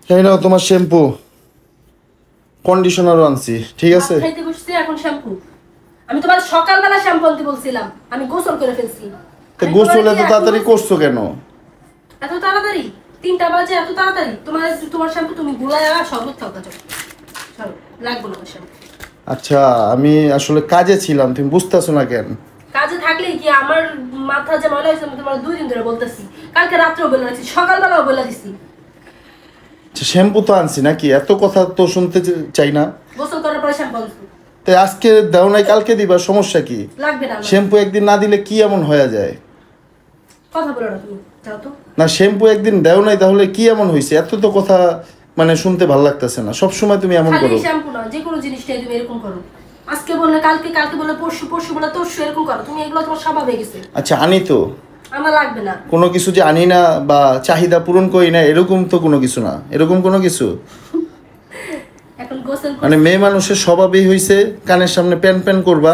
এই নাও তোমার শ্যাম্পু, কন্ডিশনারও আনছি, ঠিক আছে? খাইতে বসছি এখন শ্যাম্পু। আমি তোমার সকালবেলা শ্যাম্পু আনতে বলছিলাম, আমি গোসল করে ফেলছি। তো গোসল এত তাড়াতাড়ি করছো কেন? এত তাড়াতাড়ি 3টা বাজে, এত তাড়াতাড়ি? তোমার শ্যাম্পু তুমি গুলায় শরবত খাও কাজ। চলো, লাগবে না শ্যাম্পু। আচ্ছা, আমি আসলে কাজে ছিলাম, তুমি বুঝতেছো না কেন? কাজে থাকলে কি আমার মাথা যে ময়লা হয়েছে, আমি তোমার 2 দিন ধরে বলতেছি। কালকে রাত্রেও বলে দিছি, সকালবেলাও বলে দিছি। আচ্ছা, শ্যাম্পু তো আনছি নাকি? এত কথা তো শুনতে চাই না। গোসল করার পরে শ্যাম্পু আনছি। তাই আজকে দাও নাই, কালকে দিবা, সমস্যা কি? লাগবে না। শ্যাম্পু একদিন না দিলে কি এমন হয়ে যায়? কথা বলো না তুমি, যাও তো। না, শ্যাম্পু একদিন দাও নাই তাহলে কি এমন হয়েছে? এত তো কথা মানে শুনতে ভালো লাগতেছে না, সব সময় তুমি এমন করো। খালি শ্যাম্পু না, যে কোনো জিনিসটাই তুমি এরকম করো। আজকে বললে কালকে, কালকে বললে পরশু, পরশু বললে তরশু, এরকম করো তুমি। এগুলো তোমার স্বভাব হয়ে গেছে। আচ্ছা, আনি তো। আমার লাগবে না। কোনো কিছু যে আনি না বা চাহিদা পূরণ করি না এরকম তো কোনো কিছু না, এরকম কোনো কিছু। এখন গোসল মানে মেয়ে মানুষের স্বভাবই হয়েছে কানের সামনে প্যান প্যান করবা।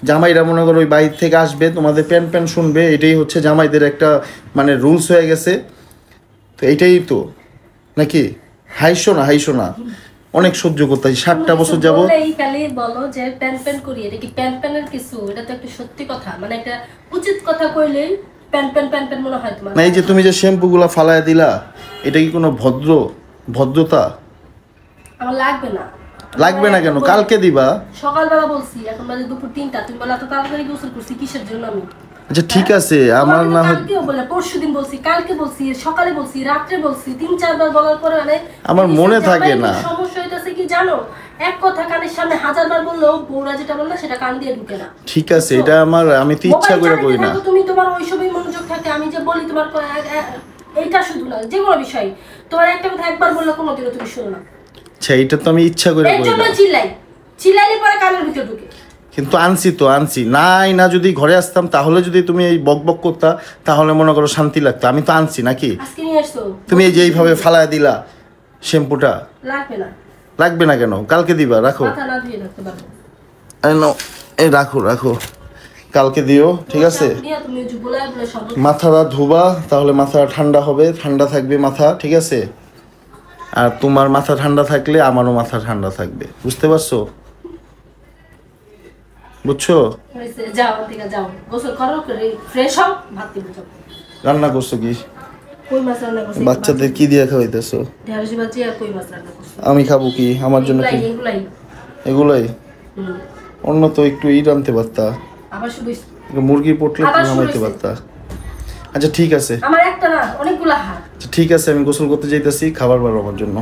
জামাইরা মনে করো ওই বাইরে থেকে আসবে, তোমাদের প্যান প্যান শুনবে, এটাই হচ্ছে জামাইদের একটা মানে রুলস হয়ে গেছে। তো এইটাই তো নাকি? হাইশো না, হাইশো না, অনেক সহ্য করতে 60টা বছর যাবো। এই খালি বলো যে প্যান প্যান করি, এটা কি প্যান প্যানের কিছু? এটা তো একটা সত্যি কথা, মানে একটা উচিত কথা কইলেই প্যান প্যান প্যান প্যান মনে হয় তোমার। না, এই যে তুমি যে শ্যাম্পুগুলা ফালায় দিলা, এটা কি কোনো ভদ্রতা? আমার লাগবে না। লাগবে না কেন? কালকে দিবা। সকালবেলা বলছি, এখন বাজে দুপুর 3টা। তুমি বলে এত তাড়াতাড়ি গোসল করছি কিসের জন্য? আমি আচ্ছা ঠিক আছে, আমার না হয় কালকেও বলে, পরশুদিন বলছি, কালকে বলছি, সকালে বলছি, রাত্রে বলছি, 3-4 বার বলার পরে মানে আমার মনে থাকে না। সমস্যা হইতাছে কি জানো? এক কথা কানের সামনে 1000 বার বললেও বউরা যেটা বলে সেটা কান দিয়ে ঢুকে না। ঠিক আছে, এটা আমি তো ইচ্ছা করে করি না। তুমি তোমার ওইসবই মনোযোগ থাকে। আমি যে বলি তোমার এইটা শুধু না, যে কোনো বিষয় তোমার একটা কথা একবার বললে কোনোদিনও তুমি শুনো না। আচ্ছা, এটা তো আমি ইচ্ছা করে এর করি জন্য না। চিল্লাইলে পরে কানের ভিতর ঢুকে। কিন্তু আনছি নাই না, যদি ঘরে আসতাম তাহলে যদি তুমি এই বক বক করতা তাহলে মনে করো শান্তি লাগতো। আমি তো আনছি নাকি? আজকে নিয়ে আসছো তুমি এই যে এইভাবে ফালায় দিলা শ্যাম্পুটা। লাগবে না। লাগবে না কেন? কালকে দিবা, রাখো। মাথা না ধুয়ে রাখতে পারবো। এই রাখো, কালকে দিও, ঠিক আছে? মাথাটা ধুবা, তাহলে মাথা ঠান্ডা হবে, ঠান্ডা থাকবে মাথা, ঠিক আছে? আর তোমার মাথা ঠান্ডা থাকলে আমারও মাথা ঠান্ডা থাকবে, বুঝতে পারছো? বুঝছো? যাও ঠিক আছে, যাও গোসল করো, ফ্রেশ হও, ভাত দিবো। রান্না করছো কি? কই মাছ রান্না করছি। বাচ্চাদের কি দিয়ে খাওয়াইতেছো? ঢেঁড়স ভাজি আর কই মাছ রান্না করছি। আমি খাবো কি? আমার জন্য কি? এগুলাই? অন্য তো একটু আনতে পারতা। আবার শুধু মুরগি পটলে নামাইতে পারতা। আচ্ছা ঠিক আছে, আমার একটা না, অনেকগুলা হাত। ঠিক আছে, আমি গোসল করতে যাইতেছি, খাবার বাড়ো আমার জন্য।